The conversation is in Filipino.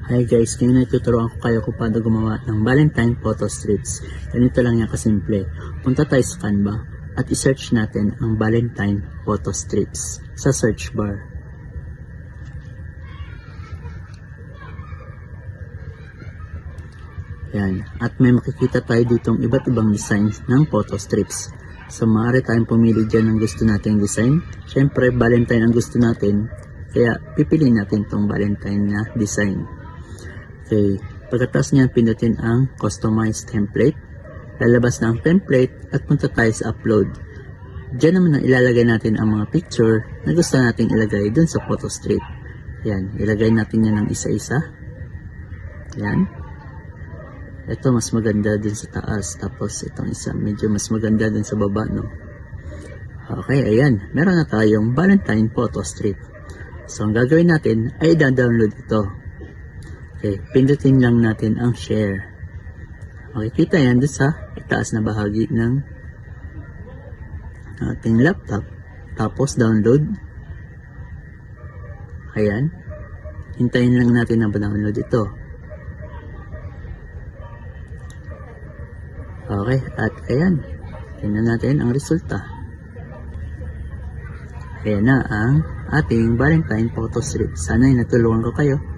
Hi guys, ngayon tuturuan ko kayo kung paano gumawa ng Valentine photo strips. Ganito lang yan kasimple. Punta tayo sa Canva at i-search natin ang Valentine photo strips sa search bar. Yan. At may makikita tayo ditong iba't ibang designs ng photo strips. So maaari tayong pumili dyan ng gusto nating design. Siyempre, Valentine ang gusto natin. Kaya pipiliin natin itong Valentine na design. Okay, pagkatapos niyan pinutin ang customize template, lalabas na ang template at punta tayo sa upload. Diyan naman na ilalagay natin ang mga picture na gusto nating ilagay dun sa photo strip. Yan, ilagay natin yan ng isa-isa. Yan. Ito mas maganda dun sa taas, tapos itong isa medyo mas maganda dun sa baba, no? Okay, ayan, meron na tayong Valentine photo strip. So ang gagawin natin ay i-download ito. Okay, pindutin lang natin ang share. Makikita yan doon sa itaas na bahagi ng ating laptop. Tapos download. Ayan. Hintayin lang natin na download ito. Okay, at ayan. Tingnan natin ang resulta. Ayan na ang ating Valentine photo strip. Sana ay natulungan ko kayo.